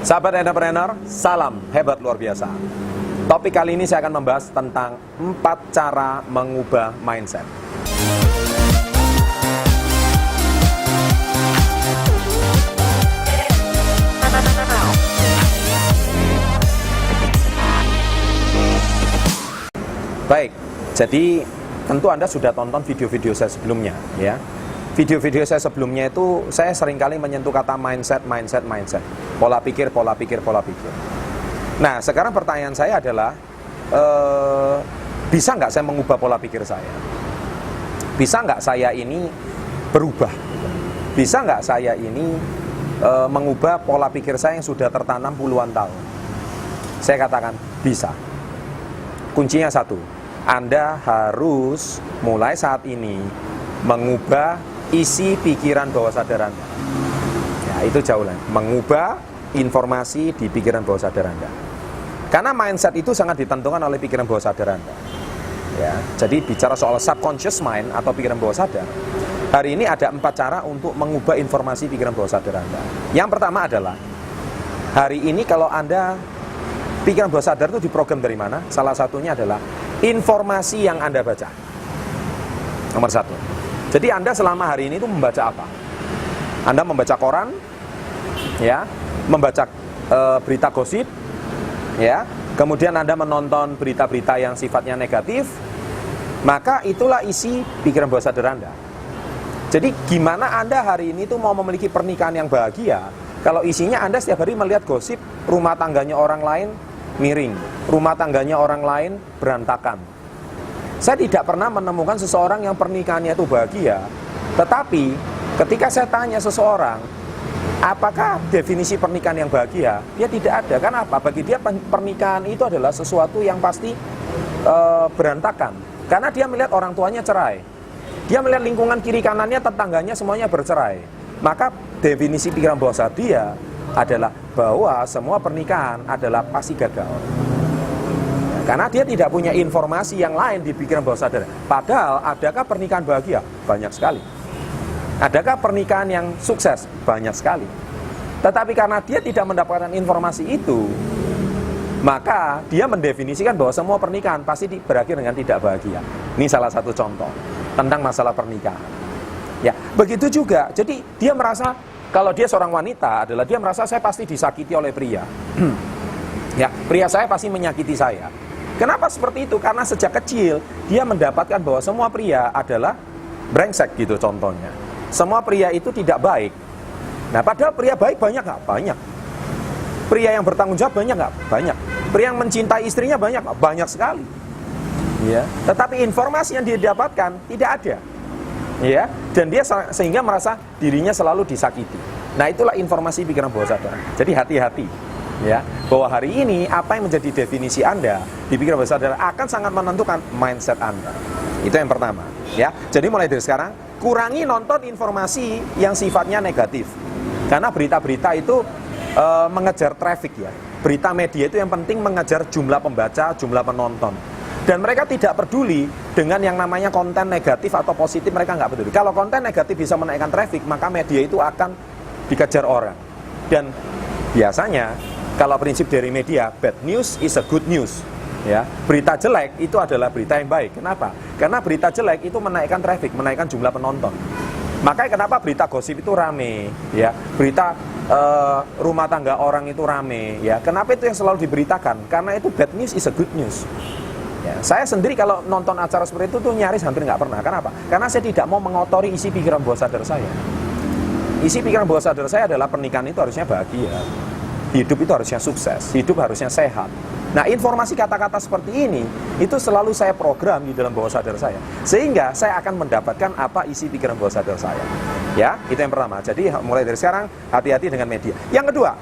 Sahabat entrepreneur, salam hebat luar biasa. Topik kali ini saya akan membahas tentang 4 cara mengubah mindset. Baik, jadi tentu Anda sudah tonton video-video saya sebelumnya, ya. Video-video saya sebelumnya itu saya seringkali menyentuh kata mindset. Pola pikir. Nah, sekarang pertanyaan saya adalah, bisa nggak saya mengubah pola pikir saya? Bisa nggak saya ini berubah? Bisa nggak saya ini mengubah pola pikir saya yang sudah tertanam puluhan tahun? Saya katakan bisa. Kuncinya satu, Anda harus mulai saat ini mengubah isi pikiran bawah sadar Anda. Ya, itu jauh lain. Mengubah informasi di pikiran bawah sadar Anda. Karena mindset itu sangat ditentukan oleh pikiran bawah sadar Anda. Ya, jadi bicara soal subconscious mind atau pikiran bawah sadar, hari ini ada 4 cara untuk mengubah informasi pikiran bawah sadar Anda. Yang pertama adalah, hari ini kalau Anda pikiran bawah sadar itu diprogram dari mana? Salah satunya adalah informasi yang Anda baca. Nomor 1. Jadi Anda selama hari ini itu membaca apa? Anda membaca koran, ya, membaca berita gosip, ya. Kemudian Anda menonton berita-berita yang sifatnya negatif, maka itulah isi pikiran bawah sadar Anda. Jadi gimana Anda hari ini tuh mau memiliki pernikahan yang bahagia kalau isinya Anda setiap hari melihat gosip rumah tangganya orang lain miring, rumah tangganya orang lain berantakan. Saya tidak pernah menemukan seseorang yang pernikahannya itu bahagia. Tetapi ketika saya tanya seseorang, apakah definisi pernikahan yang bahagia? Dia tidak ada. Kenapa? Bagi dia pernikahan itu adalah sesuatu yang pasti berantakan. Karena dia melihat orang tuanya cerai. Dia melihat lingkungan kiri kanannya, tetangganya semuanya bercerai. Maka definisi pikiran bawah sadar dia adalah bahwa semua pernikahan adalah pasti gagal. Karena dia tidak punya informasi yang lain di pikiran bawah sadar. Padahal adakah pernikahan bahagia? Banyak sekali. Adakah pernikahan yang sukses? Banyak sekali. Tetapi karena dia tidak mendapatkan informasi itu, maka dia mendefinisikan bahwa semua pernikahan pasti berakhir dengan tidak bahagia. Ini salah satu contoh tentang masalah pernikahan. Ya, begitu juga. Jadi dia merasa, kalau dia seorang wanita adalah dia merasa saya pasti disakiti oleh pria. Ya, pria saya pasti menyakiti saya. Kenapa seperti itu? Karena sejak kecil dia mendapatkan bahwa semua pria adalah brengsek gitu contohnya. Semua pria itu tidak baik. Nah, padahal pria baik banyak nggak? Banyak. Pria yang bertanggung jawab banyak nggak? Banyak. Pria yang mencintai istrinya banyak nggak? Banyak sekali. Ya. Tetapi informasi yang dia dapatkan tidak ada. Ya. Dan dia sehingga merasa dirinya selalu disakiti. Nah, itulah informasi pikiran bawah sadar. Jadi hati-hati. Ya, bahwa hari ini apa yang menjadi definisi Anda di pikiran bawah sadar akan sangat menentukan mindset Anda. Itu yang pertama, ya. Jadi mulai dari sekarang kurangi nonton informasi yang sifatnya negatif. Karena berita-berita itu mengejar traffic, ya. Berita media itu yang penting mengejar jumlah pembaca, jumlah penonton. Dan mereka tidak peduli dengan yang namanya konten negatif atau positif, mereka nggak peduli. Kalau konten negatif bisa menaikkan traffic, maka media itu akan dikejar orang. Dan biasanya kalau prinsip dari media, bad news is a good news. Ya, berita jelek itu adalah berita yang baik. Kenapa? Karena berita jelek itu menaikkan traffic, menaikkan jumlah penonton. Makanya kenapa berita gosip itu rame, ya? Berita rumah tangga orang itu rame, ya. Kenapa itu yang selalu diberitakan? Karena itu bad news is a good news. Ya, saya sendiri kalau nonton acara seperti itu tuh nyaris hampir nggak pernah. Kenapa? Karena saya tidak mau mengotori isi pikiran bawah sadar saya. Isi pikiran bawah sadar saya adalah pernikahan itu harusnya bahagia. Hidup itu harusnya sukses, hidup harusnya sehat. Nah, informasi kata-kata seperti ini, itu selalu saya program di dalam bawah sadar saya. Sehingga saya akan mendapatkan apa isi pikiran bawah sadar saya. Ya, itu yang pertama. Jadi mulai dari sekarang, hati-hati dengan media. Yang kedua,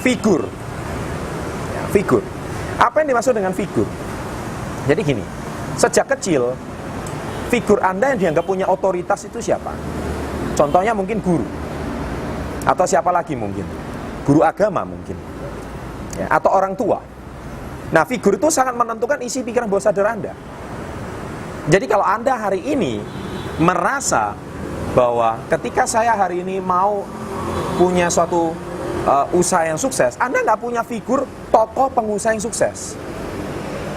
figur. Ya, figur. Apa yang dimaksud dengan figur? Jadi gini, sejak kecil, figur Anda yang dianggap punya otoritas itu siapa? Contohnya mungkin guru. Atau siapa lagi mungkin? Guru agama mungkin, ya, atau orang tua. Nah, figur itu sangat menentukan isi pikiran bawah sadar Anda. Jadi kalau Anda hari ini merasa bahwa ketika saya hari ini mau punya suatu usaha yang sukses, Anda nggak punya figur tokoh pengusaha yang sukses.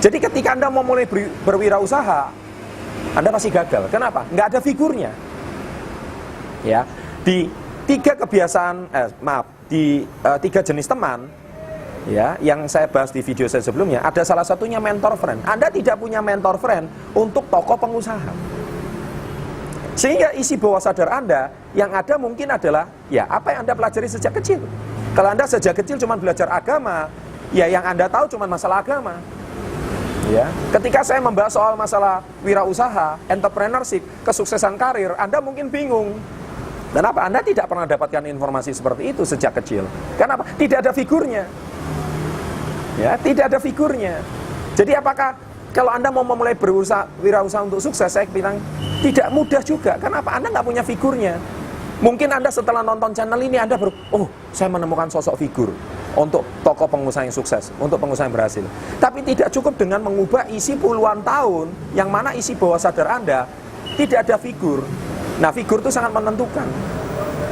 Jadi ketika Anda mau mulai berwirausaha, Anda pasti gagal. Kenapa? Nggak ada figurnya. Ya, di tiga jenis teman, ya, yang saya bahas di video saya sebelumnya, ada salah satunya mentor friend. Anda tidak punya mentor friend untuk tokoh pengusaha. Sehingga isi bawah sadar Anda yang ada mungkin adalah ya apa yang Anda pelajari sejak kecil. Kalau Anda sejak kecil cuma belajar agama, ya yang Anda tahu cuma masalah agama. Ya, ketika saya membahas soal masalah wirausaha, entrepreneurship, kesuksesan karir, Anda mungkin bingung. Kenapa? Anda tidak pernah dapatkan informasi seperti itu sejak kecil. Kenapa? Tidak ada figurnya. Ya, tidak ada figurnya. Jadi apakah kalau Anda mau memulai wirausaha untuk sukses, saya bilang tidak mudah juga. Kenapa? Anda nggak punya figurnya. Mungkin Anda setelah nonton channel ini Anda saya menemukan sosok figur untuk tokoh pengusaha yang sukses, untuk pengusaha yang berhasil. Tapi tidak cukup dengan mengubah isi puluhan tahun, yang mana isi bawah sadar Anda tidak ada figur. Nah, figur itu sangat menentukan.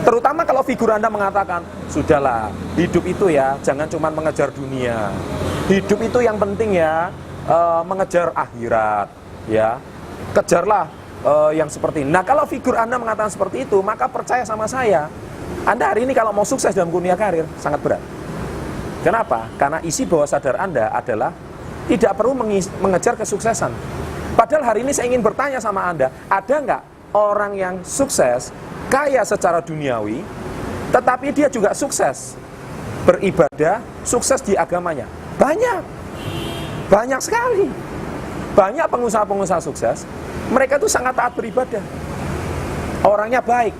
Terutama kalau figur Anda mengatakan, sudahlah, hidup itu ya, jangan cuma mengejar dunia. Hidup itu yang penting ya, mengejar akhirat, ya. Kejarlah yang seperti ini. Nah, kalau figur Anda mengatakan seperti itu, maka percaya sama saya, Anda hari ini kalau mau sukses dalam dunia karir, sangat berat. Kenapa? Karena isi bawah sadar Anda adalah tidak perlu mengejar kesuksesan. Padahal hari ini saya ingin bertanya sama Anda, ada nggak orang yang sukses, kaya secara duniawi, tetapi dia juga sukses beribadah, sukses di agamanya? Banyak. Banyak sekali. Banyak pengusaha-pengusaha sukses, mereka itu sangat taat beribadah. Orangnya baik.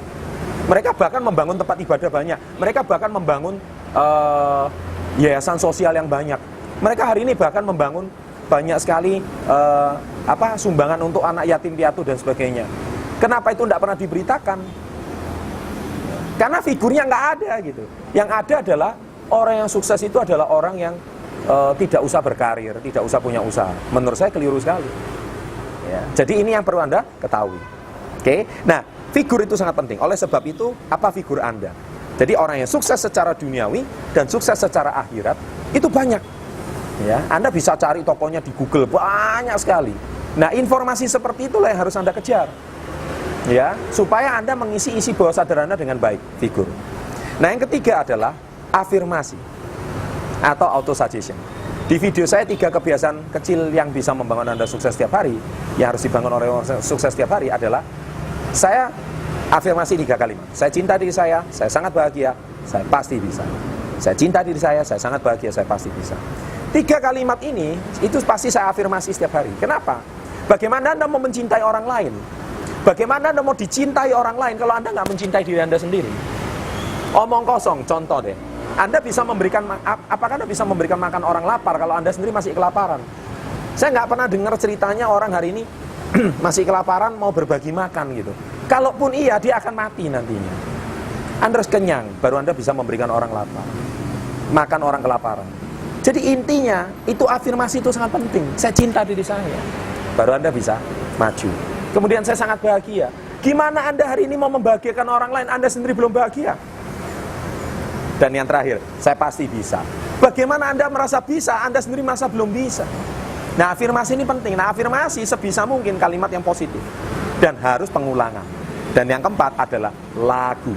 Mereka bahkan membangun tempat ibadah banyak. Mereka bahkan membangun yayasan sosial yang banyak. Mereka hari ini bahkan membangun banyak sekali sumbangan untuk anak yatim piatu dan sebagainya. Kenapa itu tidak pernah diberitakan? Karena figurnya nggak ada gitu. Yang ada adalah orang yang sukses itu adalah orang yang tidak usah berkarir, tidak usah punya usaha. Menurut saya keliru sekali. Ya. Jadi ini yang perlu Anda ketahui. Oke. Nah, figur itu sangat penting. Oleh sebab itu, apa figur Anda? Jadi orang yang sukses secara duniawi dan sukses secara akhirat itu banyak. Ya, Anda bisa cari tokonya di Google, banyak sekali. Nah, informasi seperti itulah yang harus Anda kejar. Ya, supaya Anda mengisi isi bawah sadar Anda dengan baik, figur. Nah, yang ketiga adalah afirmasi atau auto-suggestion. Di video saya 3 kebiasaan kecil yang bisa membangun Anda sukses setiap hari, yang harus dibangun oleh orang sukses setiap hari adalah saya afirmasi 3 kalimat. Saya cinta diri saya sangat bahagia, saya pasti bisa. Saya cinta diri saya sangat bahagia, saya pasti bisa. 3 kalimat ini, itu pasti saya afirmasi setiap hari. Kenapa? Bagaimana Anda mau mencintai orang lain? Bagaimana Anda mau dicintai orang lain kalau Anda nggak mencintai diri Anda sendiri? Omong kosong, contoh deh. Anda bisa apakah Anda bisa memberikan makan orang lapar kalau Anda sendiri masih kelaparan? Saya nggak pernah dengar ceritanya orang hari ini masih kelaparan mau berbagi makan gitu. Kalaupun iya, dia akan mati nantinya. Anda harus kenyang, baru Anda bisa memberikan orang lapar, makan orang kelaparan. Jadi intinya, itu afirmasi itu sangat penting. Saya cinta diri saya, baru Anda bisa maju. Kemudian saya sangat bahagia. Gimana Anda hari ini mau membahagiakan orang lain, Anda sendiri belum bahagia? Dan yang terakhir, saya pasti bisa. Bagaimana Anda merasa bisa, Anda sendiri merasa belum bisa? Nah, afirmasi ini penting. Nah, afirmasi sebisa mungkin kalimat yang positif. Dan harus pengulangan. Dan yang keempat adalah lagu.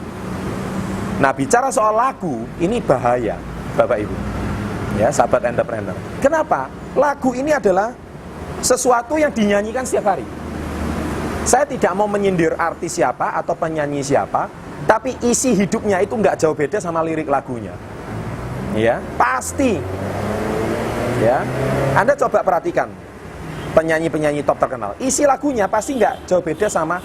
Nah, bicara soal lagu, ini bahaya, Bapak Ibu. Ya, sahabat entrepreneur. Kenapa? Lagu ini adalah sesuatu yang dinyanyikan setiap hari. Saya tidak mau menyindir artis siapa atau penyanyi siapa, tapi isi hidupnya itu nggak jauh beda sama lirik lagunya. Ya, pasti. Ya, Anda coba perhatikan penyanyi-penyanyi top terkenal. Isi lagunya pasti nggak jauh beda sama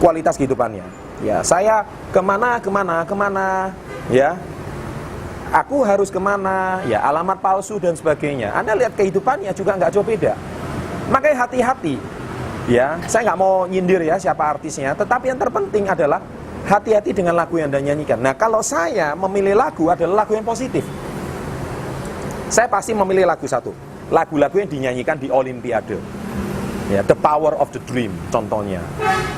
kualitas kehidupannya. Ya, saya kemana, ya, aku harus kemana, ya, alamat palsu dan sebagainya. Anda lihat kehidupannya juga nggak jauh beda. Makanya hati-hati. Ya, saya nggak mau nyindir ya siapa artisnya, tetapi yang terpenting adalah hati-hati dengan lagu yang Anda nyanyikan. Nah, kalau saya memilih lagu adalah lagu yang positif. Saya pasti memilih lagu satu, lagu-lagu yang dinyanyikan di Olimpiade. Ya, The Power of the Dream contohnya,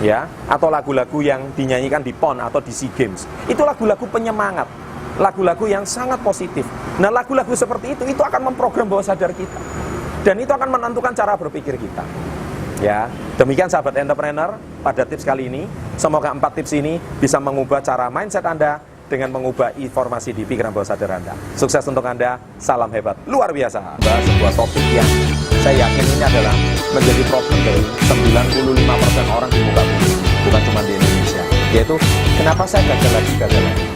ya, atau lagu-lagu yang dinyanyikan di PON atau di SEA Games. Itu lagu-lagu penyemangat, lagu-lagu yang sangat positif. Nah, lagu-lagu seperti itu akan memprogram bawah sadar kita, dan itu akan menentukan cara berpikir kita. Ya, demikian sahabat entrepreneur pada tips kali ini. Semoga 4 tips ini bisa mengubah cara mindset Anda dengan mengubah informasi di pikiran bawah sadar Anda. Sukses untuk Anda, salam hebat, luar biasa. Sebuah topik yang saya yakin ini adalah menjadi problem dari 95% orang di muka bumi, bukan cuma di Indonesia, yaitu kenapa saya gagal lagi.